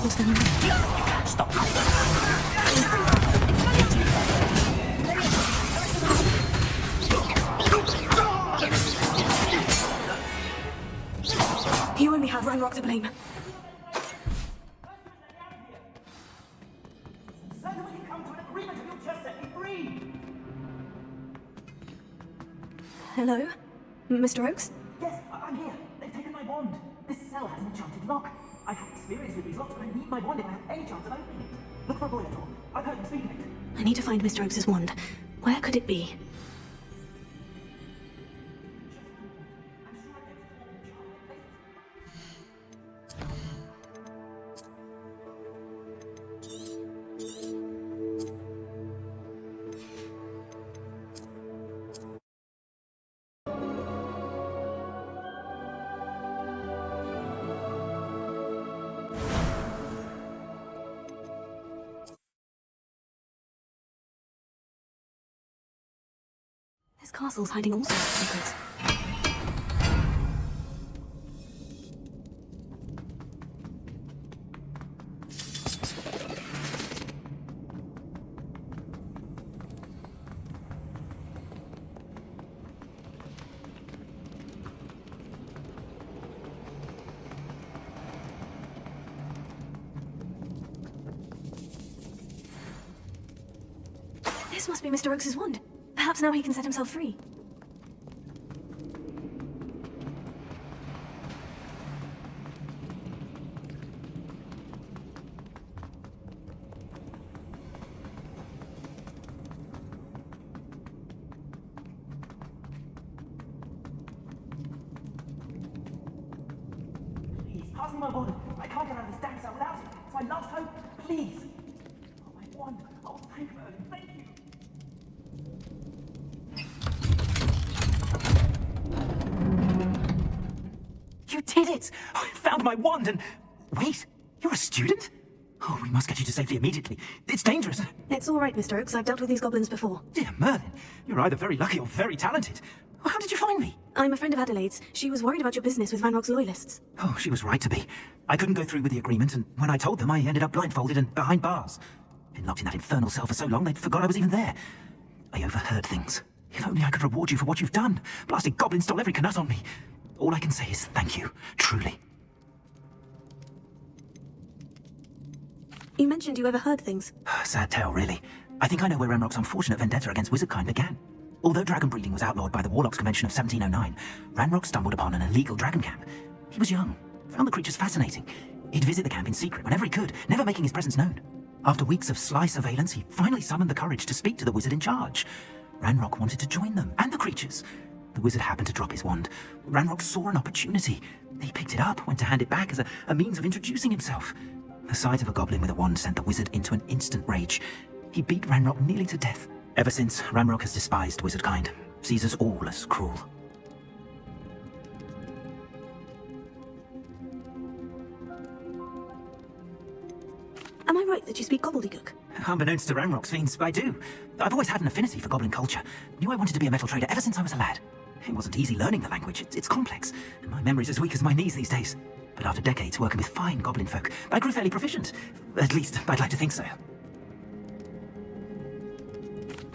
What's going on? Stop. You only have Ranrock to blame. Hello? Mr. Oakes? Yes, I'm here. They've taken my wand. This cell has an enchanted lock. I have experience with these locks, but I need my wand if I have any chance of opening it. Look for a boiler door. I've heard them speak of it. I need to find Mr. Oakes' wand. Where could it be? This castle's hiding all sorts of secrets. This must be Mr. Oakes' wand. Perhaps now he can set himself free. Please, pass me my wand. I can't get out of this damn cell without it. It's my last hope. Please. Oh, my wand. Oh, thank you, Merlin. Thank you. You did it! I found my wand and... Wait, you're a student? Oh, we must get you to safety immediately. It's dangerous. It's all right, Mr. Oakes. I've dealt with these goblins before. Dear Merlin, you're either very lucky or very talented. How did you find me? I'm a friend of Adelaide's. She was worried about your business with Ranrock's loyalists. Oh, she was right to be. I couldn't go through with the agreement, and when I told them, I ended up blindfolded and behind bars. Been locked in that infernal cell for so long, they'd forgot I was even there. I overheard things. If only I could reward you for what you've done. Blasted goblins stole every canut on me. All I can say is thank you, truly. You mentioned you overheard things. Sad tale, really. I think I know where Ranrock's unfortunate vendetta against wizardkind began. Although dragon breeding was outlawed by the Warlocks Convention of 1709, Ranrock stumbled upon an illegal dragon camp. He was young, found the creatures fascinating. He'd visit the camp in secret whenever he could, never making his presence known. After weeks of sly surveillance, he finally summoned the courage to speak to the wizard in charge. Ranrock wanted to join them, and the creatures. The wizard happened to drop his wand. Ranrock saw an opportunity. He picked it up, went to hand it back as a means of introducing himself. The sight of a goblin with a wand sent the wizard into an instant rage. He beat Ranrock nearly to death. Ever since, Ranrock has despised wizardkind, sees us all as cruel. Am I right that you speak gobbledygook? Unbeknownst to Ranrock's fiends, I do. I've always had an affinity for goblin culture. Knew I wanted to be a metal trader ever since I was a lad. It wasn't easy learning the language. It's complex, and my memory's as weak as my knees these days. But after decades working with fine goblin folk, I grew fairly proficient. At least, I'd like to think so.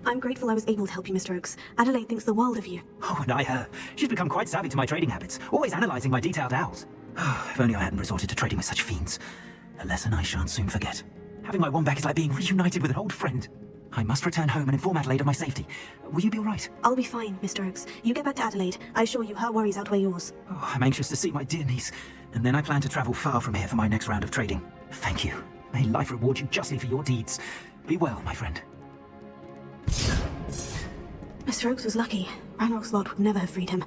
I'm grateful I was able to help you, Mr. Oakes. Adelaide thinks the world of you. Oh, and I her. She's become quite savvy to my trading habits, always analysing my detailed owls. If only I hadn't resorted to trading with such fiends. A lesson I shan't soon forget. Having my wand back is like being reunited with an old friend. I must return home and inform Adelaide of my safety. Will you be all right? I'll be fine, Mr. Oakes. You get back to Adelaide. I assure you her worries outweigh yours. Oh, I'm anxious to see my dear niece. And then I plan to travel far from here for my next round of trading. Thank you. May life reward you justly for your deeds. Be well, my friend. Mr. Oakes was lucky. Ranrock's lot would never have freed him.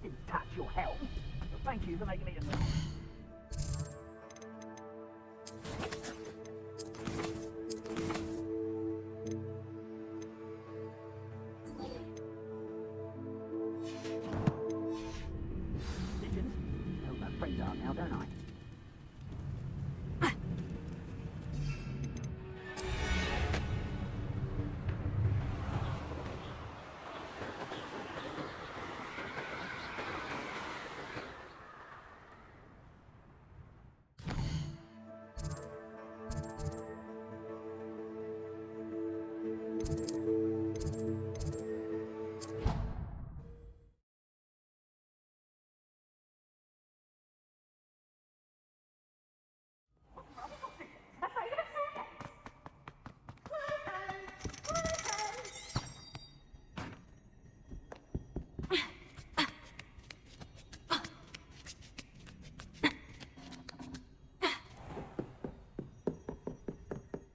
didn't touch your helm. But thank you for making me a... Hope my friends are now, don't I?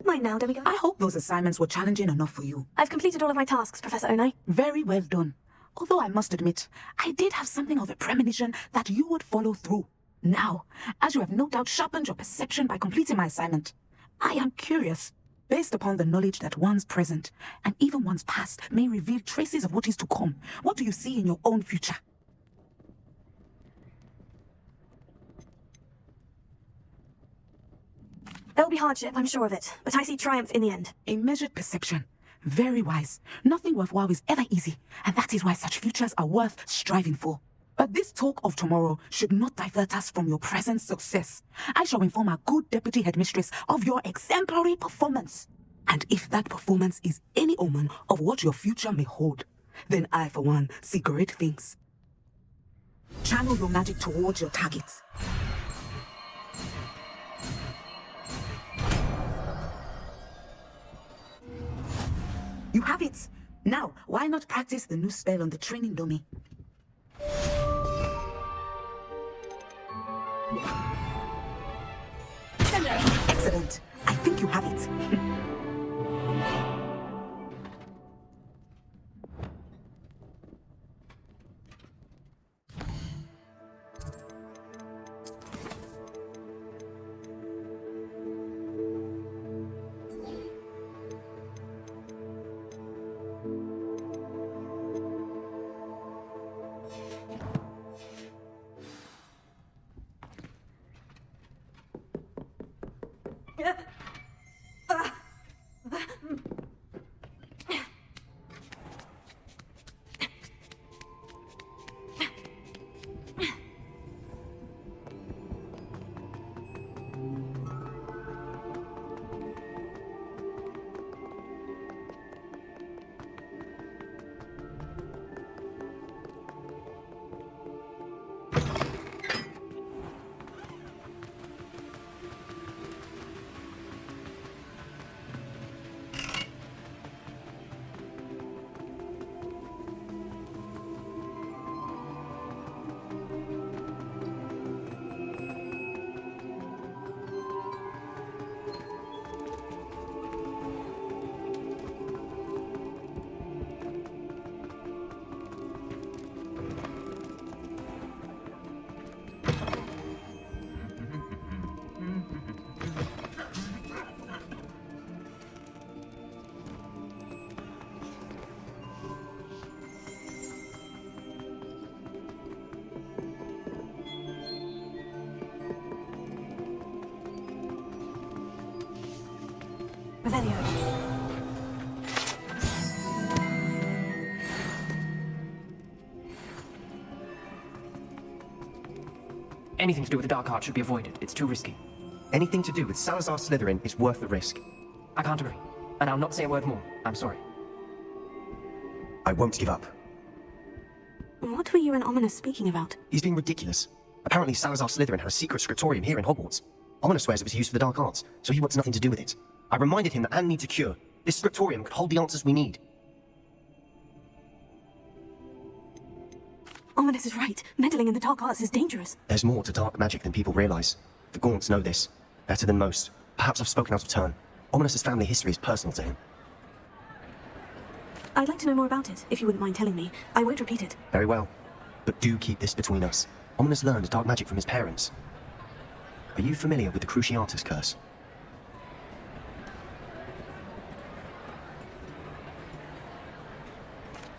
Mine now, demigod. I hope those assignments were challenging enough for you. I've completed all of my tasks, Professor Onai. Very well done. Although I must admit, I did have something of a premonition that you would follow through. Now, as you have no doubt sharpened your perception by completing my assignment, I am curious, based upon the knowledge that one's present and even one's past may reveal traces of what is to come. What do you see in your own future? There'll be hardship, I'm sure of it, but I see triumph in the end. A measured perception. Very wise. Nothing worthwhile is ever easy, and that is why such futures are worth striving for. But this talk of tomorrow should not divert us from your present success. I shall inform our good deputy headmistress of your exemplary performance. And if that performance is any omen of what your future may hold, then I, for one, see great things. Channel your magic towards your target. You have it! Now, why not practice the new spell on the training dummy? Excellent! I think you have it. Revelio. Anything to do with the dark art should be avoided. It's too risky. Anything to do with Salazar Slytherin is worth the risk. I can't agree. And I'll not say a word more. I'm sorry. I won't give up. What were you and Ominous speaking about? He's being ridiculous. Apparently Salazar Slytherin had a secret scriptorium here in Hogwarts. Ominous swears it was used for the dark arts, so he wants nothing to do with it. I reminded him that Anne needs a cure. This scriptorium could hold the answers we need. Ominous is right. Meddling in the dark arts is dangerous. There's more to dark magic than people realize. The Gaunts know this. Better than most. Perhaps I've spoken out of turn. Ominous's family history is personal to him. I'd like to know more about it, if you wouldn't mind telling me. I won't repeat it. Very well. But do keep this between us. Ominous learned dark magic from his parents. Are you familiar with the Cruciatus curse?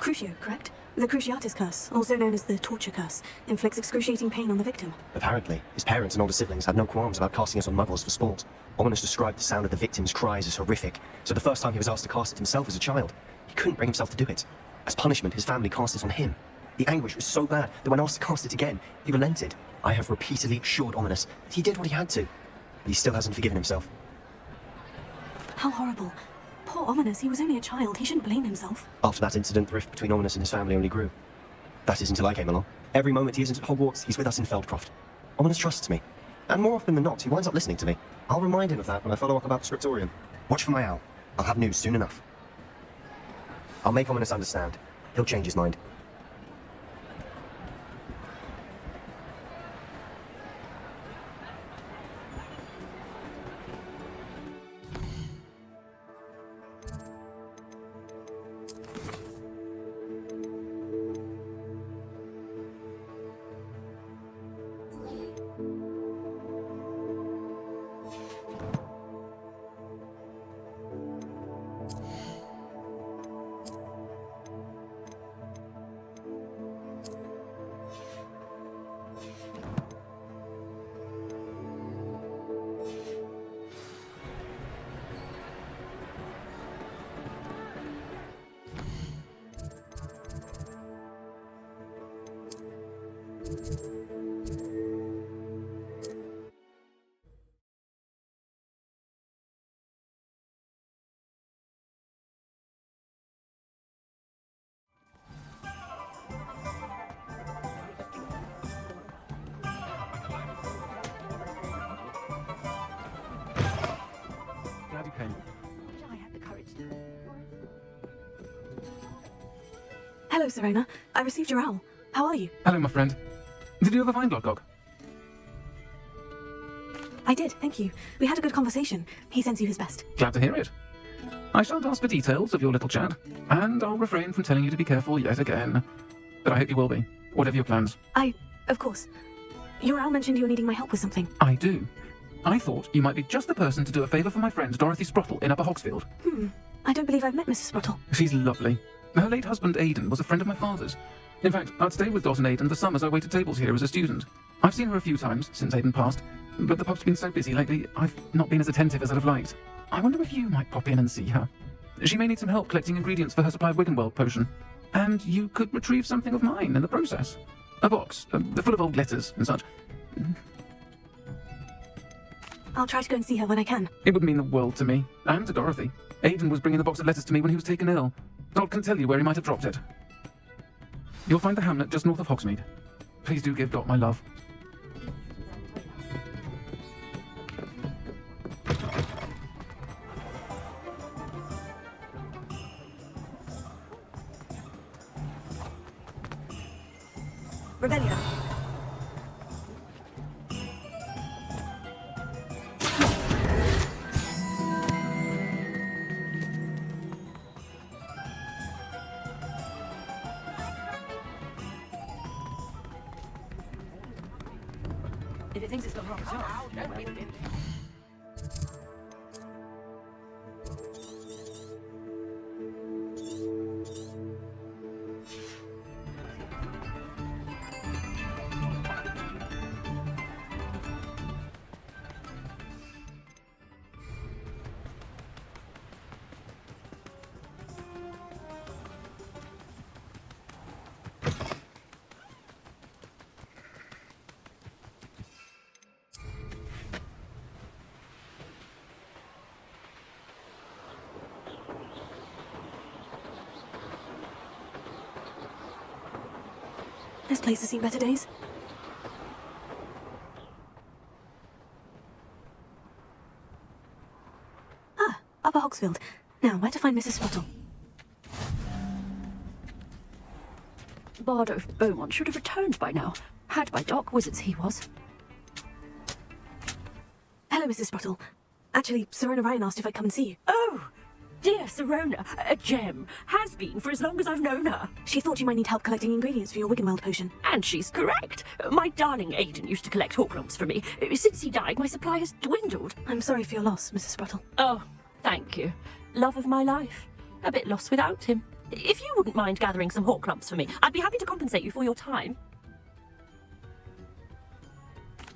Crucio, correct? The Cruciatus curse, also known as the torture curse, inflicts excruciating pain on the victim. Apparently, his parents and older siblings had no qualms about casting it on muggles for sport. Ominous described the sound of the victim's cries as horrific, so the first time he was asked to cast it himself as a child, he couldn't bring himself to do it. As punishment, his family cast it on him. The anguish was so bad that when asked to cast it again, he relented. I have repeatedly assured Ominous that he did what he had to, but he still hasn't forgiven himself. How horrible. Poor Ominous, he was only a child. He shouldn't blame himself. After that incident, the rift between Ominous and his family only grew. That is until I came along. Every moment he isn't at Hogwarts, he's with us in Feldcroft. Ominous trusts me. And more often than not, he winds up listening to me. I'll remind him of that when I follow up about the Scriptorium. Watch for my owl. I'll have news soon enough. I'll make Ominous understand. He'll change his mind. Glad you came. I had the courage to. Hello, Serena. I received your owl. How are you? Hello, my friend. Did you ever find Lodgog? I did, thank you. We had a good conversation. He sends you his best. Glad to hear it. I shan't ask for details of your little chat, and I'll refrain from telling you to be careful yet again. But I hope you will be, whatever your plans. Of course. Your owl mentioned you were needing my help with something. I do. I thought you might be just the person to do a favour for my friend Dorothy Sprottle in Upper Hogsfield. I don't believe I've met Mrs. Sprottle. She's lovely. Her late husband Aidan was a friend of my father's. In fact, I'd stayed with Dot and Aidan the summers I waited tables here as a student. I've seen her a few times since Aidan passed, but the pub's been so busy lately, I've not been as attentive as I'd have liked. I wonder if you might pop in and see her. She may need some help collecting ingredients for her supply of Wiggenweld potion. And you could retrieve something of mine in the process. A box, full of old letters and such. I'll try to go and see her when I can. It would mean the world to me, and to Dorothy. Aidan was bringing the box of letters to me when he was taken ill. Dot can tell you where he might have dropped it. You'll find the hamlet just north of Hogsmeade. Please do give Dot my love. Rebellion. If it thinks it's got wrong job, don't be the bin. This place has seen better days. Upper Hogsfield. Now, where to find Mrs. Sprottle? Bardo of Beaumont should have returned by now. Had by Doc, wizard he was. Hello, Mrs. Sprottle. Actually, Serena Ryan asked if I'd come and see you. Oh, dear Serona, a gem. Has been for as long as I've known her. She thought you might need help collecting ingredients for your Wiggenweld potion. And she's correct. My darling Aidan used to collect Horklumps for me. Since he died, my supply has dwindled. I'm sorry for your loss, Mrs. Spruttle. Oh, thank you. Love of my life. A bit lost without him. If you wouldn't mind gathering some Horklumps for me, I'd be happy to compensate you for your time.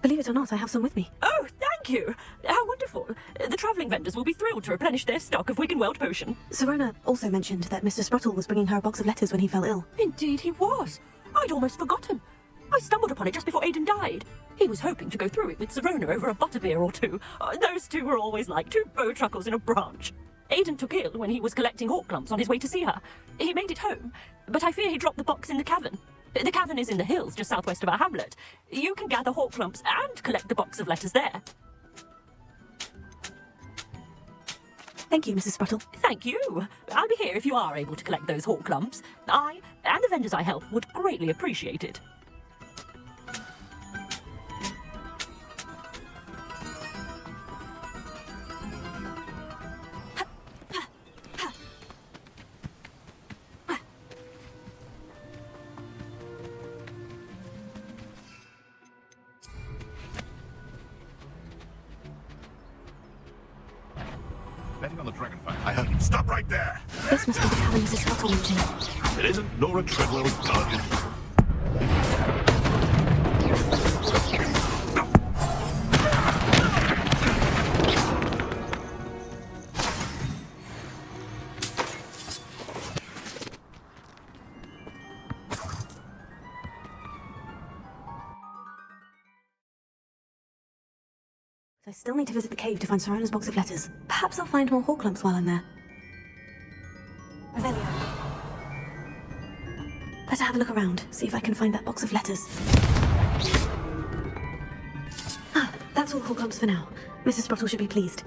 Believe it or not, I have some with me. Oh, thank you. How wonderful. The travelling vendors will be thrilled to replenish their stock of Wiggenweld potion. Serona also mentioned that Mr. Spruttle was bringing her a box of letters when he fell ill. Indeed he was. I'd almost forgotten. I stumbled upon it just before Aidan died. He was hoping to go through it with Serona over a butterbeer or two. Those two were always like two bowtruckles in a branch. Aidan took ill when he was collecting Horklumps on his way to see her. He made it home, but I fear he dropped the box in the cavern. The cavern is in the hills just southwest of our hamlet. You can gather Horklumps and collect the box of letters there. Thank you, Mrs. Spruttle. Thank you. I'll be here if you are able to collect those Horklumps. I and the vendors I help would greatly appreciate it. Betting on the dragonfly. I heard him. Stop right there! This must be the cavern Mrs. Spruttle mentioned. It isn't Nora Treadwell's garden. I still need to visit the cave to find Serona's box of letters. Perhaps I'll find more Horklumps while I'm there. Revelio. Better have a look around, see if I can find that box of letters. Ah, that's all Horklumps for now. Mrs. Spruttle should be pleased.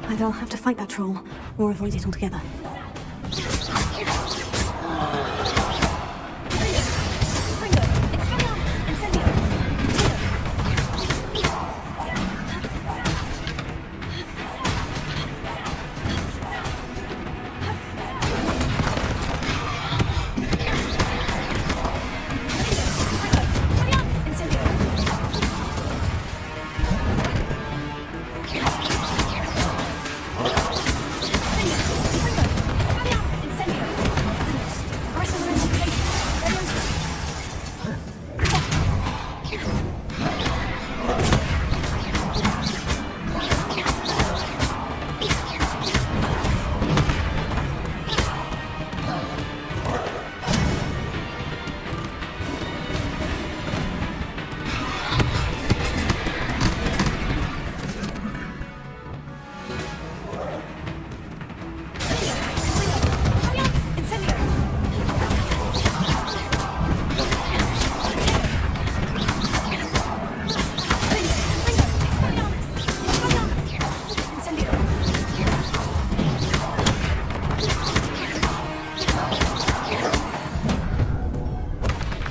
Either I'll have to fight that troll, or avoid it altogether.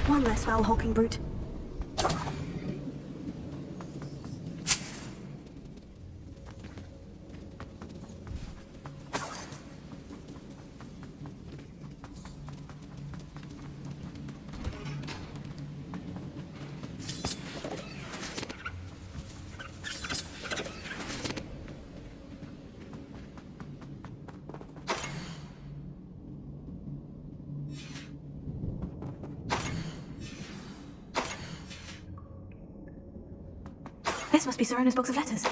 One less foul hulking brute. This must be Serona's box of letters.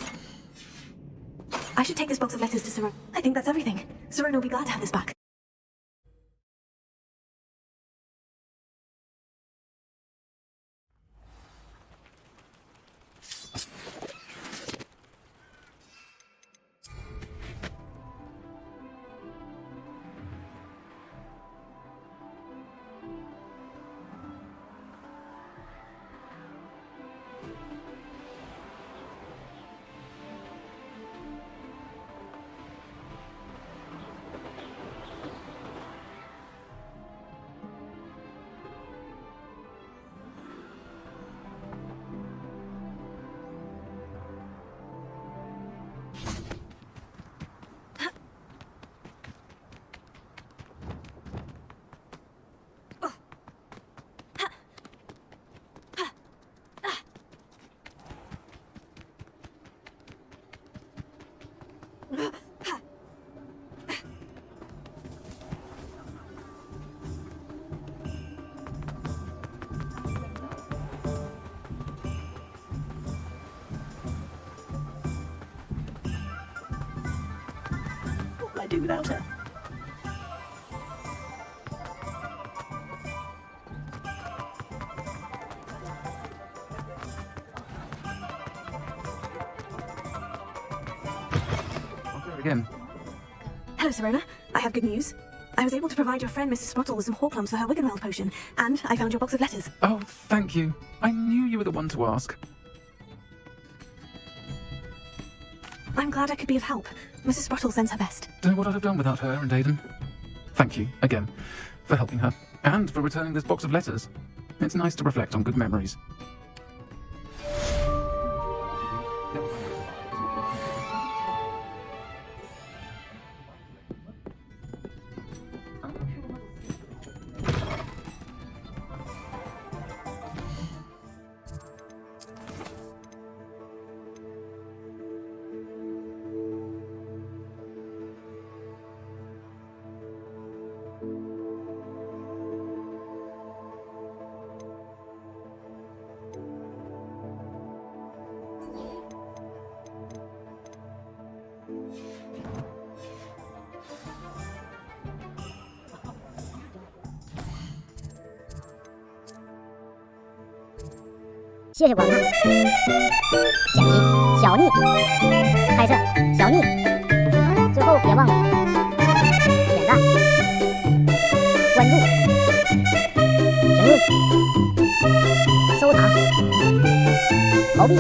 I should take this box of letters to Serona. I think that's everything. Serona will be glad to have this back. What will I do without her? I'll try it again. Hello, Serona. I have good news. I was able to provide your friend Mrs. Sprottle with some Horklums for her Wiggenweld potion, and I found your box of letters. Oh, thank you. I knew you were the one to ask. I'm glad I could be of help. Mrs. Sprottle sends her best. Don't know what I'd have done without her and Aidan. Thank you, again, for helping her, and for returning this box of letters. It's nice to reflect on good memories. “谢谢观看，剪辑小逆，拍摄小逆，最后别忘了点赞、关注、评论、收藏、投币。